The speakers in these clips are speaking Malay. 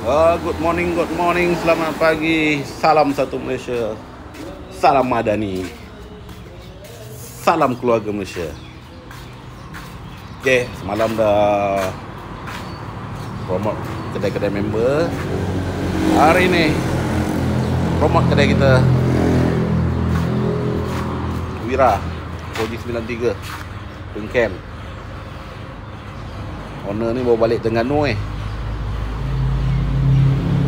Good morning, selamat pagi. Salam satu Malaysia. Salam Madani. Salam keluarga Malaysia. Okay, semalam dah promote kedai-kedai member. Hari ni promote kedai kita, Wira Koji 93 Pengkem. Owner ni bawa balik Terengganu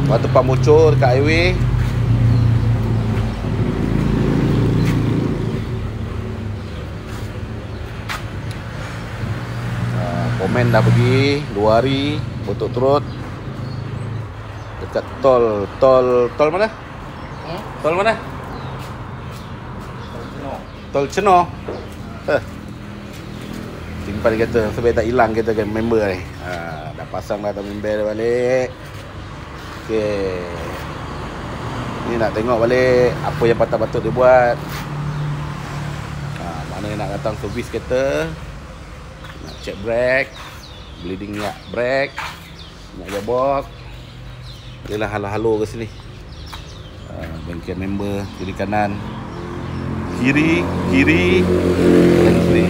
Waktu tempat bocor dekat highway. Komen dah pergi 2 hari berturut-turut dekat tol mana? Tol mana? Tol Chenor. Simpan kereta supaya tak hilang kereta kan member ni. Dah pasang dah member dah balik. Okey. Ni nak tengok balik apa yang patut-patut dia buat. Mana yang nak datang servis kereta, nak check brake, bleeding minyak brake, minyak gearbox. Inilah halo-halo ke sini. Bengkel member kiri kanan, kiri dan kiri.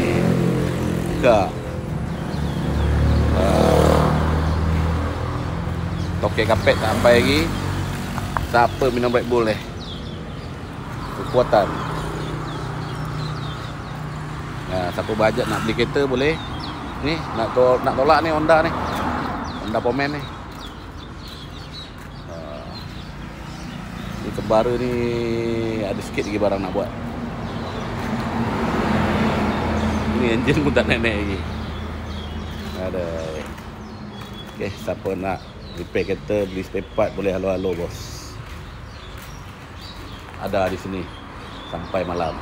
Buka. Tokek kapet tak sampai lagi. Siapa minum Red Bull kekuatan. Siapa bajet nak beli kereta boleh. Ni nak tolak ni Honda Pomen ni. Ni kebara ni ada sikit lagi barang nak buat. Ni enjin pun tak naik lagi. Ada. Okey, siapa nak repair kereta, beli spare part boleh halo-halo bos. Ada di sini sampai malam.